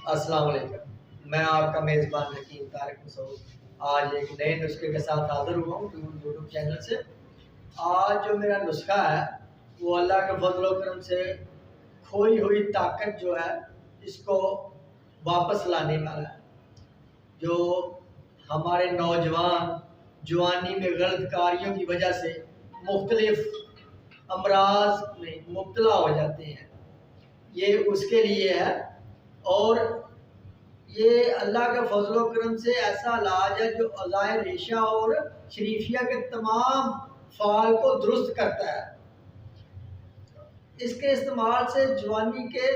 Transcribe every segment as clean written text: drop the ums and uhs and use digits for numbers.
السلام علیکم، میں آپ کا میزبان حکیم طارق مسعود آج ایک نئے نسخے کے ساتھ حاضر ہوا ہوں یوٹیوب چینل سے۔ آج جو میرا نسخہ ہے وہ اللہ کے فضل و کرم سے کھوئی ہوئی طاقت جو ہے اس کو واپس لانے والا ہے۔ جو ہمارے نوجوان جوانی میں غلط کاریوں کی وجہ سے مختلف امراض میں مبتلا ہو جاتے ہیں، یہ اس کے لیے ہے۔ اور یہ اللہ کے فضل و کرم سے ایسا علاج ہے جو اعضائے ریشہ اور شریفیہ کے تمام فعال کو درست کرتا ہے۔ اس کے استعمال سے جوانی کے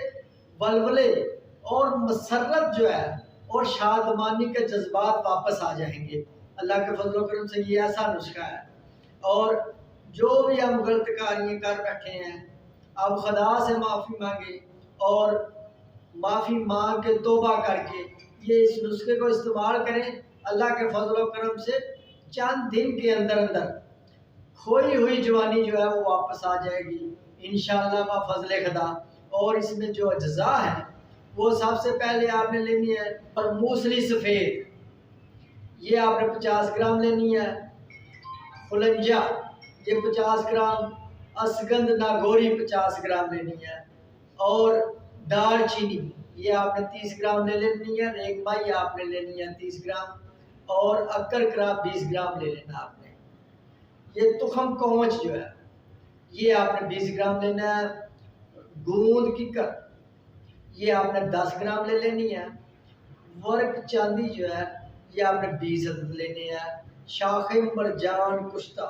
ولولے اور مسرت جو ہے اور شادمانی کے جذبات واپس آ جائیں گے۔ اللہ کے فضل و کرم سے یہ ایسا نسخہ ہے۔ اور جو بھی ہم غلط کاریاں کر بیٹھے ہیں، اب خدا سے معافی مانگے اور معافی مانگ کے توبہ کر کے یہ اس نسخے کو استعمال کریں۔ اللہ کے فضل و کرم سے چند دن کے اندر کھوئی ہوئی جوانی جو ہے وہ واپس آ جائے گی انشاءاللہ بفضل خدا۔ اور اس میں جو اجزاء ہے وہ سب سے پہلے آپ نے لینی ہے اور موسلی سفید، یہ آپ نے 50 گرام لینی ہے۔ خلنجا یہ 50 گرام، اسگند ناگوری 50 گرام لینی ہے، اور دار چینی یہ آپ نے 30 گرام لے لینی ہے۔ ریگ مائی آپ نے لینی ہے 30 گرام، اور اکر کراب 20 گرام لے لینا آپ نے۔ یہ تخم کونچ جو ہے یہ آپ نے 20 گرام لینا ہے۔ گوند ککر یہ آپ نے 10 گرام لے لینی ہے۔ ورق چاندی جو ہے یہ آپ نے 20 عدد لینے ہیں۔ شاخ مرجان کشتہ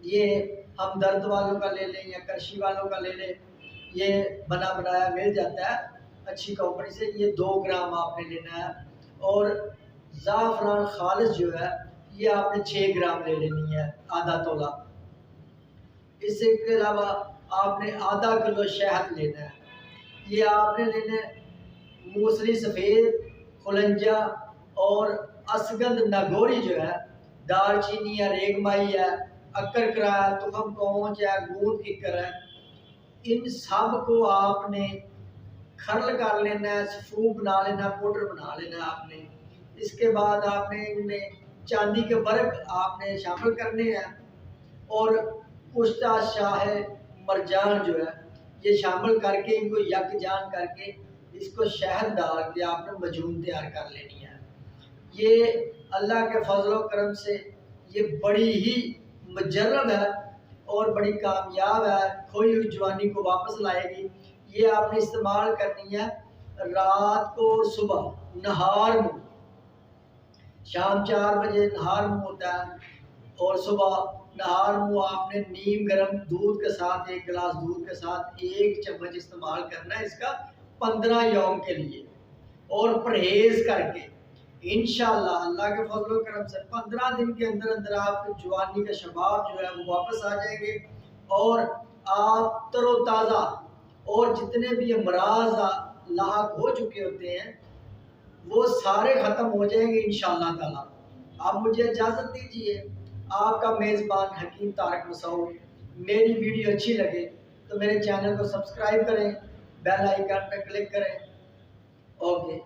یہ ہم درد والوں کا لے لیں یا کرشی والوں کا لے لیں، یہ بنا بنایا مل جاتا ہے اچھی کمپنی سے، یہ 2 گرام آپ نے لینا ہے۔ اور زعفران خالص جو ہے یہ آپ نے 6 گرام لے لینی ہے، آدھا تولہ۔ اس کے علاوہ آپ نے آدھا کلو شہد لینا ہے، یہ آپ نے لینا ہے۔ موسلی سفید، خلنجا اور اسگند ناگوری جو ہے، دار چینی ہے، ریگ مائی ہے، اکر کرا ہے، تخم کونچ ہے، گوند ککر ہے، ان سب کو آپ نے کھرل کر لینا ہے، سفو بنا لینا ہے، پاؤڈر بنا لینا ہے آپ نے۔ اس کے بعد آپ نے ان میں چاندی کے ورق آپ نے شامل کرنے ہیں، اور کشتہ شاہ مرجان جو ہے یہ شامل کر کے ان کو یک جان کر کے اس کو شہد ڈال کے آپ نے مجون تیار کر لینی ہے۔ یہ اللہ کے فضل و کرم سے یہ بڑی ہی مجرب ہے اور بڑی کامیاب ہے، کھوئی ہوئی جوانی کو واپس لائے گی۔ یہ آپ نے استعمال کرنی ہے رات کو اور صبح نہار منہ، شام 4 بجے نہار منہ ہوتا ہے، اور صبح نہار منہ آپ نے نیم گرم دودھ کے ساتھ، 1 گلاس دودھ کے ساتھ 1 چمچ استعمال کرنا ہے اس کا 15 یوم کے لیے، اور پرہیز کر کے انشاءاللہ اللہ کے فضل و کرم سے 15 دن کے اندر آپ کی جوانی کا شباب جو ہے وہ واپس آ جائیں گے، اور آپ تر و تازہ، اور جتنے بھی امراض لاحق ہو چکے ہوتے ہیں وہ سارے ختم ہو جائیں گے انشاءاللہ تعالی۔ آپ مجھے اجازت دیجیے، آپ کا میزبان حکیم طارق مسعود۔ میری ویڈیو اچھی لگے تو میرے چینل کو سبسکرائب کریں، بیل آئیکن پہ کلک کریں۔ اوکے۔